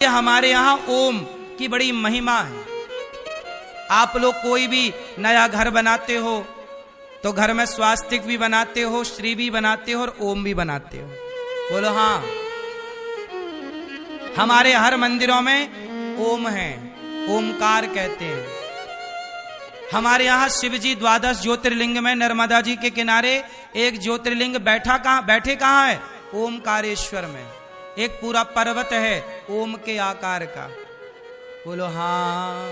हमारे यहाँ ओम की बड़ी महिमा है। आप लोग कोई भी नया घर बनाते हो तो घर में स्वास्तिक भी बनाते हो, श्री भी बनाते हो और ओम भी बनाते हो। बोलो हाँ। हमारे हर मंदिरों में ओम है, ओमकार कहते हैं। हमारे यहाँ शिव जी 12 ज्योतिर्लिंग में नर्मदा जी के किनारे एक ज्योतिर्लिंग बैठे कहाँ है? ओमकारेश्वर में। एक पूरा पर्वत है ओम के आकार का। बोलो हाँ,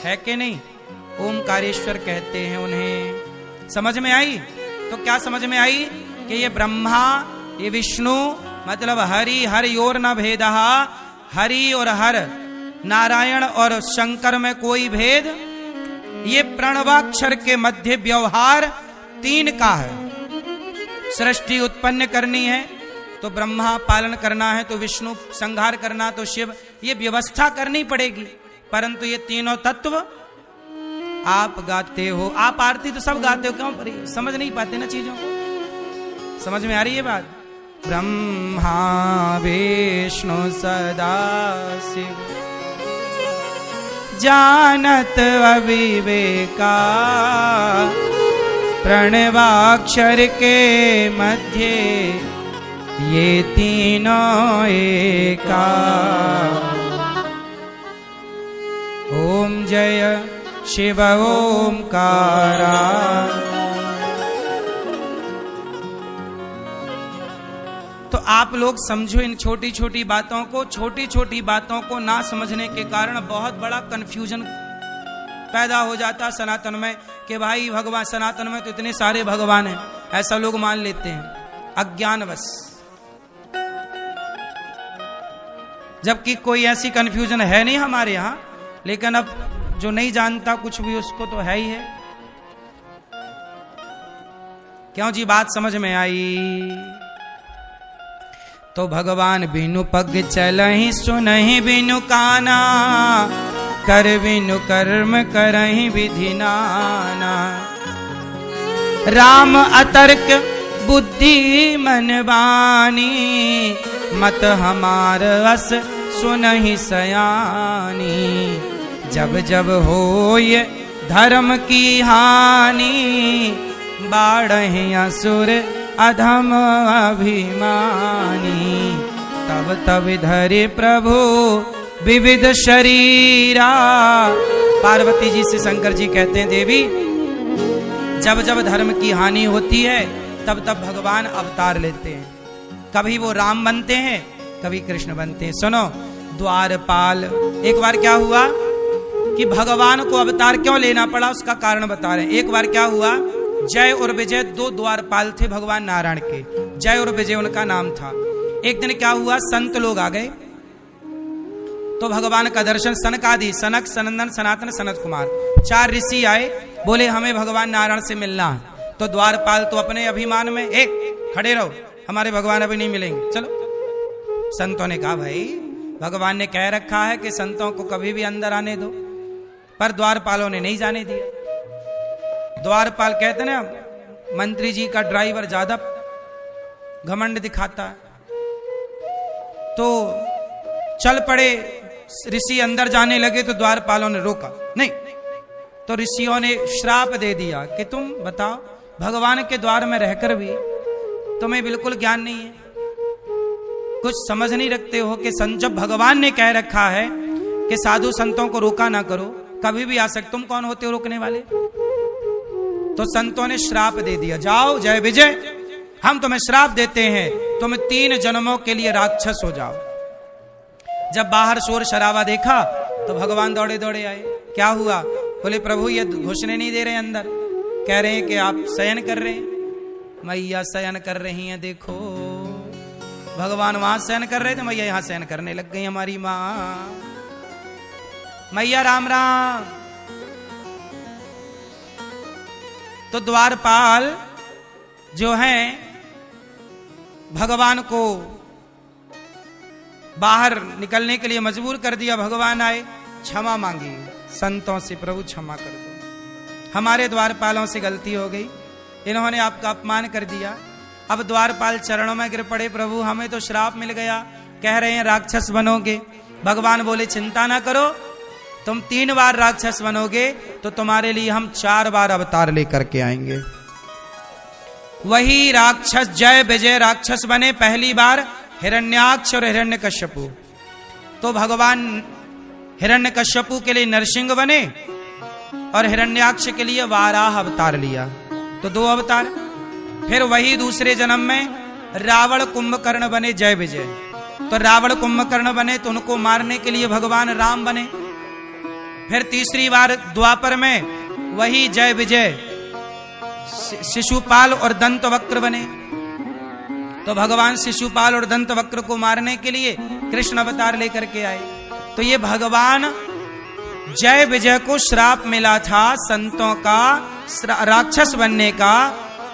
है कि नहीं? ओमकारेश्वर कहते हैं उन्हें। समझ में आई? तो क्या समझ में आई कि ये ब्रह्मा, ये विष्णु, मतलब हरि हर योर न भेदहा, हरि और हर, नारायण और शंकर में कोई भेद। ये प्रणवाक्षर के मध्य व्यवहार 3 का है। सृष्टि उत्पन्न करनी है तो ब्रह्मा, पालन करना है तो विष्णु, संहार करना तो शिव। ये व्यवस्था करनी पड़ेगी। परंतु ये तीनों तत्व आप गाते हो। आप आरती तो सब गाते हो, क्यों समझ नहीं पाते ना चीजों को? समझ में आ रही है बात? ब्रह्मा विष्णु सदा शिव जानत अविवेका, प्रणवाक्षर के मध्य ये तीनों एका। ओम जय शिव ओमकारा। तो आप लोग समझो इन छोटी छोटी बातों को। छोटी छोटी बातों को ना समझने के कारण बहुत बड़ा कंफ्यूजन पैदा हो जाता सनातन में कि भाई भगवान, सनातन में तो इतने सारे भगवान हैं, ऐसा लोग मान लेते हैं अज्ञानवश। जबकि कोई ऐसी कंफ्यूजन है नहीं हमारे यहां, लेकिन अब जो नहीं जानता कुछ भी उसको तो है ही है। क्यों जी? बात समझ में आई? तो भगवान बिनु पग चलहि, सुनहि बिनु काना, कर बिनु कर्म करहि विधि नाना। राम अतर्क बुद्धि मन बानी, मत हमार अस सुनहि सयानी। जब जब होय धर्म की हानि, बाढ़हि असुर अधम अभिमानी। तब तब धरे प्रभु विविध शरीरा। पार्वती जी से शंकर जी कहते हैं, देवी जब जब धर्म की हानि होती है तब तब भगवान अवतार लेते हैं। कभी वो राम बनते हैं, कभी कृष्ण बनते हैं। सुनो, द्वारपाल, एक बार क्या हुआ कि भगवान को अवतार क्यों लेना पड़ा, उसका कारण बता रहे हैं। एक बार क्या हुआ, जय और विजय 2 द्वारपाल थे भगवान नारायण के। जय और विजय उनका नाम था। एक दिन क्या हुआ, संत लोग आ गए तो भगवान का दर्शन, सनकादि, सनक, सनंदन, सनातन, सनत कुमार 4 ऋषि आए। बोले हमें भगवान नारायण से मिलना है। तो द्वारपाल तो अपने अभिमान में, एक खड़े रहो, हमारे भगवान अभी नहीं मिलेंगे, चलो। संतों ने कहा भाई भगवान ने कह रखा है कि संतों को कभी भी अंदर आने दो, पर द्वारपालों ने नहीं जाने दिया। द्वारपाल कहते ना, मंत्री जी का ड्राइवर ज्यादा घमंड दिखाता है। तो चल पड़े ऋषि, अंदर जाने लगे तो द्वारपालों ने रोका नहीं। तो ऋषियों ने श्राप दे दिया कि तुम बताओ, भगवान के द्वार में रहकर भी तुम्हें बिल्कुल ज्ञान नहीं है, कुछ समझ नहीं रखते हो कि जब भगवान ने कह रखा है कि साधु संतों को रोका ना करो, कभी भी आ सकते, तुम कौन होते हो रोकने वाले? तो संतों ने श्राप दे दिया, जाओ जय विजय, हम तुम्हें श्राप देते हैं, तुम 3 जन्मों के लिए राक्षस हो जाओ। जब बाहर शोर शराबा देखा तो भगवान दौड़े दौड़े आए। क्या हुआ? बोले प्रभु ये घुसने नहीं दे रहे अंदर, कह रहे हैं कि आप शयन कर रहे हैं। मैया शयन कर रही हैं, देखो भगवान वहां शयन कर रहे थे, मैया यहां शयन करने लग गई हमारी माँ। मैया राम राम। तो द्वारपाल जो हैं भगवान को बाहर निकलने के लिए मजबूर कर दिया। भगवान आए, क्षमा मांगी संतों से, प्रभु क्षमा कर दो, हमारे द्वारपालों से गलती हो गई, इन्होंने आपका अपमान कर दिया। अब द्वारपाल चरणों में गिर पड़े, प्रभु हमें तो श्राप मिल गया, कह रहे हैं राक्षस बनोगे। भगवान बोले चिंता ना करो, तुम 3 बार राक्षस बनोगे तो तुम्हारे लिए हम 4 बार अवतार लेकर के आएंगे। वही राक्षस जय विजय राक्षस बने पहली बार हिरण्याक्ष और हिरण्यकश्यपु। तो भगवान हिरण्यकश्यपु के लिए नरसिंह बने और हिरण्याक्ष के लिए वाराह अवतार लिया, तो 2 अवतार। फिर वही दूसरे जन्म में रावण कुंभकर्ण बने जय विजय। तो रावण कुंभकर्ण बने तो उनको मारने के लिए भगवान राम बने। फिर तीसरी बार द्वापर में वही जय विजय शिशुपाल और दंतवक्र बने। तो भगवान शिशुपाल और दंतवक्र को मारने के लिए कृष्ण अवतार लेकर के आए। तो ये भगवान जय विजय को श्राप मिला था संतों का राक्षस बनने का,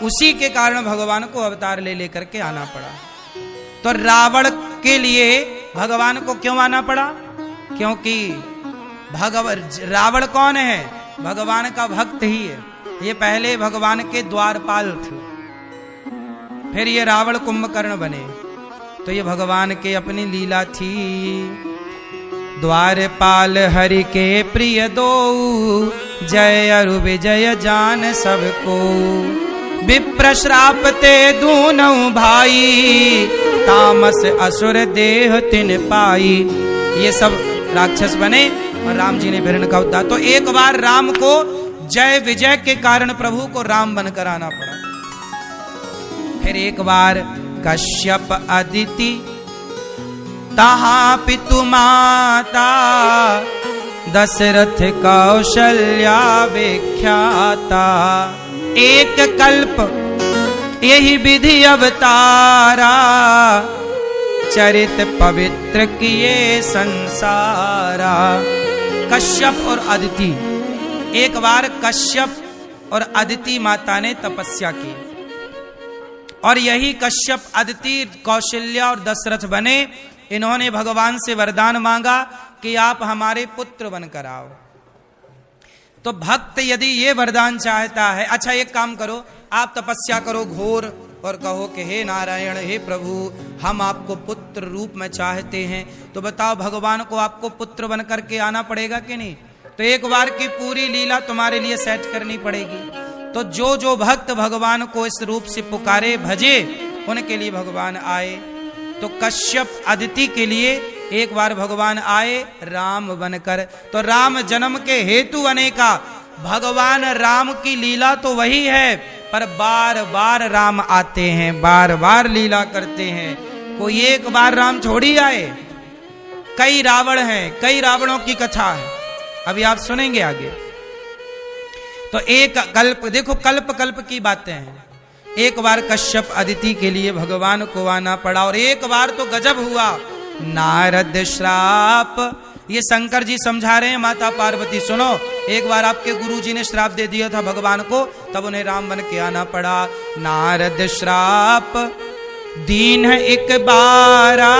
उसी के कारण भगवान को अवतार ले लेकर के आना पड़ा। तो रावण के लिए भगवान को क्यों आना पड़ा? क्योंकि रावण कौन है? भगवान का भक्त ही है। ये पहले भगवान के द्वारपाल थे, फिर ये रावण कुंभकर्ण बने। तो ये भगवान के अपनी लीला थी। द्वारपाल हरि के प्रिय दो, जय अरु विजय जान सबको। विप्र श्राप ते दूनौ भाई, तामस असुर देह तिन पाई। ये सब राक्षस बने और राम जी ने फिर इनका उद्धार। तो एक बार राम को जय विजय के कारण प्रभु को राम बनकर आना पड़ा। फिर एक बार कश्यप अदिति तहा पितु माता, दशरथ कौशल्या विख्याता। एक कल्प यही विधि अवतारा, चरित पवित्र किए संसारा। कश्यप और अदिति, एक बार कश्यप और अदिति माता ने तपस्या की और यही कश्यप अदिति कौशल्या और दशरथ बने। इन्होंने भगवान से वरदान मांगा कि आप हमारे पुत्र बनकर आओ। तो भक्त यदि ये वरदान चाहता है, अच्छा एक काम करो, आप तपस्या करो घोर और कहो कि हे नारायण, हे प्रभु, हम आपको पुत्र रूप में चाहते हैं। तो बताओ भगवान को आपको पुत्र बनकर के आना पड़ेगा कि नहीं? तो एक बार की पूरी लीला तुम्हारे लिए सेट करनी पड़ेगी। तो जो जो भक्त भगवान को इस रूप से पुकारे भजे, उनके लिए भगवान आए। तो कश्यप अदिति के लिए एक बार भगवान आए राम बनकर। तो राम जन्म के हेतु अनेका, भगवान राम की लीला तो वही है, पर बार बार राम आते हैं, बार बार लीला करते हैं। कोई एक बार राम थोड़ी आए, कई रावण हैं, कई रावणों की कथा है, अभी आप सुनेंगे आगे। तो एक कल्प, देखो कल्प कल्प की बातें हैं। एक बार कश्यप अदिति के लिए भगवान को आना पड़ा और एक बार तो गजब हुआ, नारद श्राप। ये शंकर जी समझा रहे हैं माता पार्वती, सुनो। एक बार आपके गुरुजी ने श्राप दे दिया था भगवान को, तब उन्हें राम बन के आना पड़ा। नारद श्राप दीन एक बारा,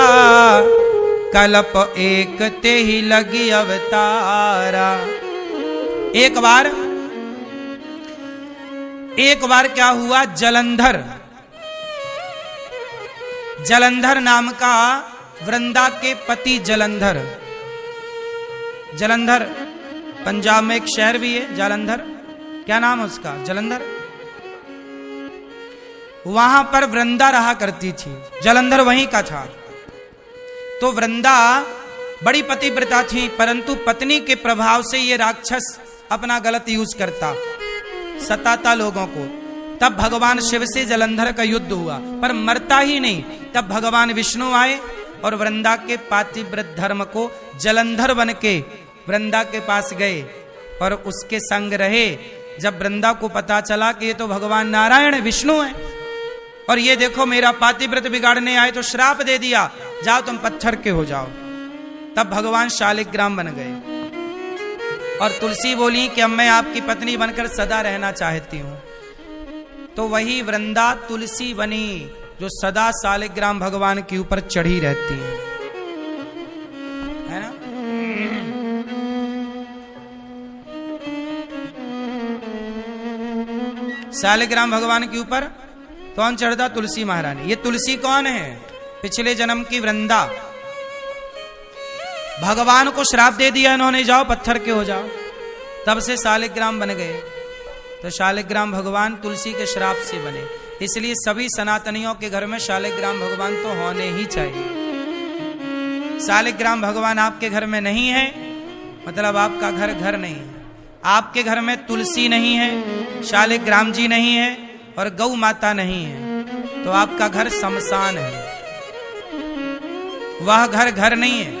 कल्प एक ते ही लगी अवतारा। एक बार क्या हुआ, जलंधर नाम का वृंदा के पति जलंधर पंजाब में एक शहर भी है जालंधर, क्या नाम है उसका? जलंधर। वहां पर वृंदा रहा करती थी, जलंधर वहीं का था। तो वृंदा बड़ी पतिव्रता थी, परंतु पत्नी के प्रभाव से ये राक्षस अपना गलत यूज करता, सताता लोगों को। तब भगवान शिव से जलंधर का युद्ध हुआ, पर मरता ही नहीं। तब भगवान विष्णु आए और वृंदा के पातिव्रत धर्म को जलंधर बन के वृंदा के पास गए और उसके संग रहे। जब वृंदा को पता चला कि ये तो भगवान नारायण विष्णु है और ये देखो मेरा पातिव्रत बिगाड़ने आए, तो श्राप दे दिया, जाओ तुम पत्थर के हो जाओ। तब भगवान शालिग्राम बन गए और तुलसी बोली कि अब मैं आपकी पत्नी बनकर सदा रहना चाहती हूं। तो वही वृंदा तुलसी बनी जो सदा शालिग्राम भगवान के ऊपर चढ़ी रहती है ना। शालिग्राम भगवान के ऊपर कौन चढ़ता? तुलसी महारानी। ये तुलसी कौन है? पिछले जन्म की वृंदा। भगवान को श्राप दे दिया इन्होंने, जाओ पत्थर के हो जाओ। तब से शालिग्राम बन गए। तो शालिग्राम भगवान तुलसी के श्राप से बने। इसलिए सभी सनातनियों के घर में शालिग्राम भगवान तो होने ही चाहिए। शालिग्राम भगवान आपके घर में नहीं है मतलब आपका घर घर नहीं है। आपके घर में तुलसी नहीं है, शालिग्राम जी नहीं है और गौ माता नहीं है तो आपका घर शमशान है, वह घर घर नहीं है,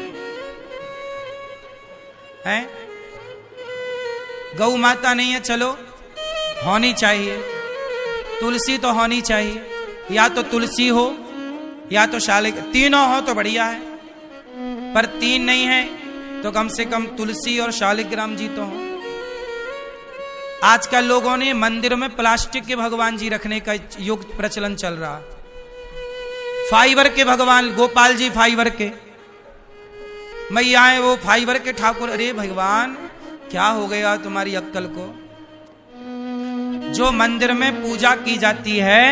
हैं? गौ माता नहीं है, चलो होनी चाहिए, तुलसी तो होनी चाहिए, या तो तुलसी हो या तो तीनों हो तो बढ़िया है, पर तीन नहीं है तो कम से कम तुलसी और शालिग्राम जी तो हो। आजकल लोगों ने मंदिर में प्लास्टिक के भगवान जी रखने का युग प्रचलन चल रहा। फाइबर के भगवान, गोपाल जी फाइबर के, मैया है वो फाइबर के ठाकुर। अरे भगवान क्या हो गया तुम्हारी अक्कल को? जो मंदिर में पूजा की जाती है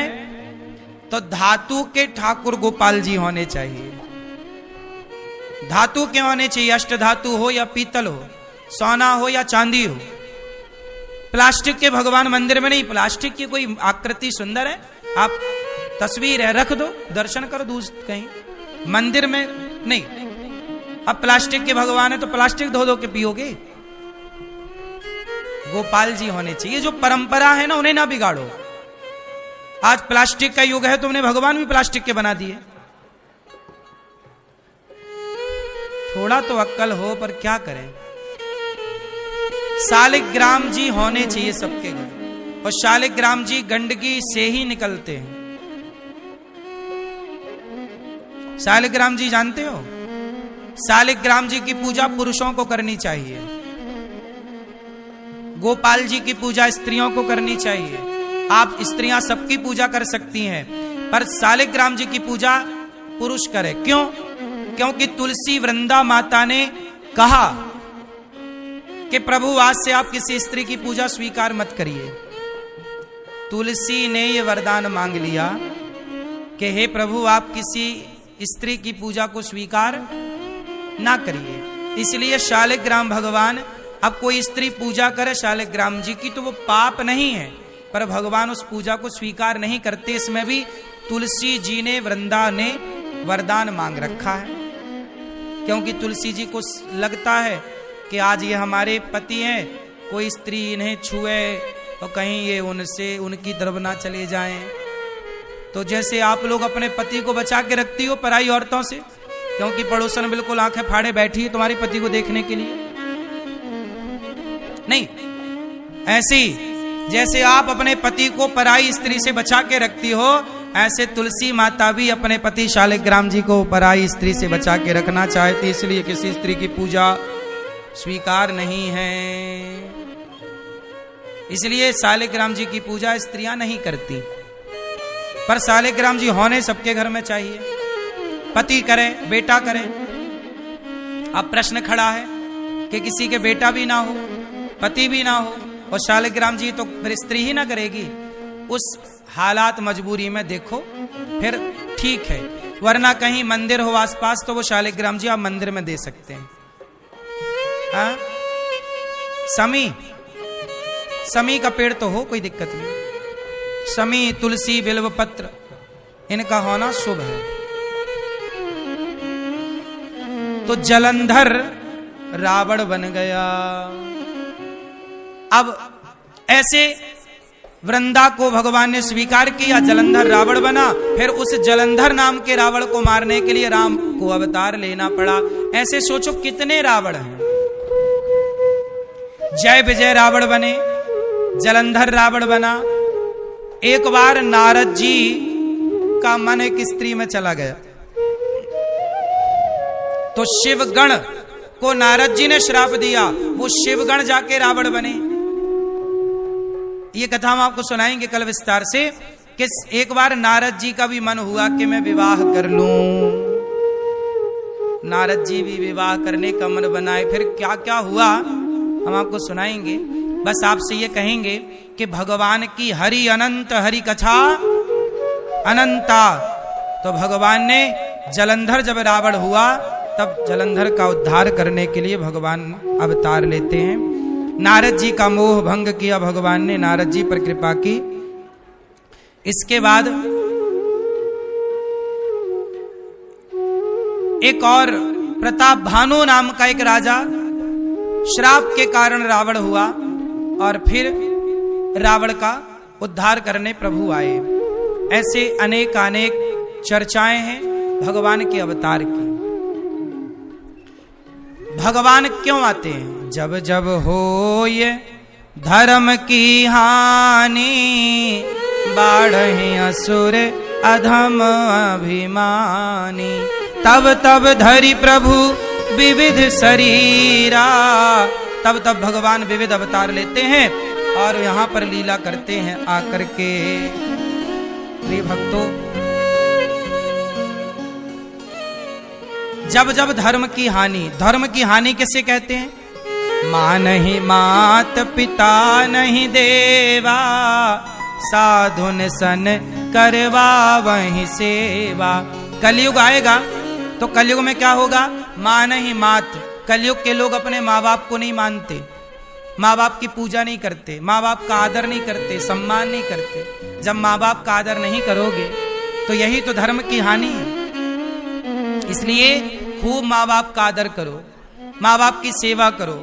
तो धातु के ठाकुर गोपाल जी होने चाहिए। धातु के होने चाहिए, अष्ट धातु हो या पीतल हो, सोना हो या चांदी हो। प्लास्टिक के भगवान मंदिर में नहीं। प्लास्टिक की कोई आकृति सुंदर है, आप तस्वीर है रख दो, दर्शन कर दो कहीं, मंदिर में नहीं। अब प्लास्टिक के भगवान है तो प्लास्टिक धो धो के पियोगे? गोपाल जी होने चाहिए। जो परंपरा है ना उन्हें ना बिगाड़ो। आज प्लास्टिक का युग है तो उन्हें भगवान भी प्लास्टिक के बना दिए। थोड़ा तो अक्कल हो, पर क्या करें। शालिग्राम जी होने चाहिए सबके घर, और शालिग्राम जी गंदगी से ही निकलते हैं। शालिग्राम जी जानते हो? शालिग्राम जी की पूजा पुरुषों को करनी चाहिए, गोपाल जी की पूजा स्त्रियों को करनी चाहिए। आप स्त्रियां सबकी पूजा कर सकती हैं, पर शालिग्राम जी की पूजा पुरुष करे। क्यों? क्योंकि तुलसी वृंदा माता ने कहा कि प्रभु आज से आप किसी स्त्री की पूजा स्वीकार मत करिए। तुलसी ने ये वरदान मांग लिया कि हे प्रभु आप किसी स्त्री की पूजा को स्वीकार ना करिए। इसलिए शालिग्राम भगवान, अब कोई स्त्री पूजा करे शालिग्राम जी की तो वो पाप नहीं है, पर भगवान उस पूजा को स्वीकार नहीं करते। इसमें भी तुलसी जी ने, वृंदा ने वरदान मांग रखा है, क्योंकि तुलसी जी को लगता है कि आज ये हमारे पति हैं, कोई स्त्री इन्हें छुए और कहीं ये उनसे उनकी तरफ ना चले जाएं। तो जैसे आप लोग अपने पति को बचा के रखती हो पराई औरतों से, क्योंकि पड़ोसन बिल्कुल आंखें फाड़े बैठी है तुम्हारे पति को देखने के लिए, नहीं, ऐसे ही जैसे आप अपने पति को पराई स्त्री से बचा के रखती हो, ऐसे तुलसी माता भी अपने पति शालिग्राम जी को पराई स्त्री से बचा के रखना चाहती, इसलिए किसी स्त्री की पूजा स्वीकार नहीं है। इसलिए शालिग्राम जी की पूजा स्त्रियां नहीं करती, पर शालिग्राम जी होने सबके घर में चाहिए। पति करे, बेटा करे। अब प्रश्न खड़ा है कि किसी के बेटा भी ना हो, पति भी ना हो, और शालिग्राम जी तो फिर स्त्री ही ना करेगी। उस हालात मजबूरी में देखो फिर ठीक है, वरना कहीं मंदिर हो आसपास तो वो शालिग्राम जी आप मंदिर में दे सकते हैं। हाँ? समी का पेड़ तो हो, कोई दिक्कत नहीं। समी, तुलसी, बिल्व पत्र, इनका होना शुभ है। तो जलंधर रावण बन गया। अब ऐसे वृंदा को भगवान ने स्वीकार किया, जलंधर रावण बना। फिर उस जलंधर नाम के रावण को मारने के लिए राम को अवतार लेना पड़ा। ऐसे सोचो कितने रावण हैं। जय विजय रावण बने, जलंधर रावण बना। एक बार नारद जी का मन एक स्त्री में चला गया, तो शिवगण को नारद जी ने श्राप दिया, वो शिवगण जाके रावण बने। ये कथा हम आपको सुनाएंगे कल विस्तार से, कि एक बार नारद जी का भी मन हुआ कि मैं विवाह कर लूं। नारद जी भी विवाह करने का मन बनाए। फिर क्या क्या हुआ हम आपको सुनाएंगे। बस आपसे ये कहेंगे कि भगवान की हरि अनंत, हरि कथा अनंता। तो भगवान ने जलंधर जब रावण हुआ तब जलंधर का उद्धार करने के लिए भगवान अवतार लेते हैं। नारद जी का मोह भंग किया भगवान ने, नारद जी पर कृपा की। इसके बाद एक और प्रताप भानु नाम का एक राजा, श्राप के कारण रावण हुआ और फिर रावण का उद्धार करने प्रभु आए। ऐसे अनेक अनेक चर्चाएं हैं भगवान के अवतार की। भगवान क्यों आते हैं? जब जब हो ये धर्म की हानि, बाढ़े असुर अधम अभिमानी, तब तब धरि प्रभु विविध शरीरा। तब तब भगवान विविध अवतार लेते हैं और यहां पर लीला करते हैं आकर के। प्रिय भक्तों, जब जब धर्म की हानि, धर्म की हानि किसे कहते हैं? मां नहीं मात, पिता नहीं देवा, साधुन सन करवा वही सेवा। कलयुग आएगा तो कलयुग में क्या होगा? मां नहीं मात। कलयुग के लोग अपने माँ बाप को नहीं मानते, माँ बाप की पूजा नहीं करते, माँ बाप का आदर नहीं करते, सम्मान नहीं करते। जब माँ बाप का आदर नहीं करोगे तो यही तो धर्म की हानि है। इसलिए खूब माँ बाप का आदर करो, माँ बाप की सेवा करो,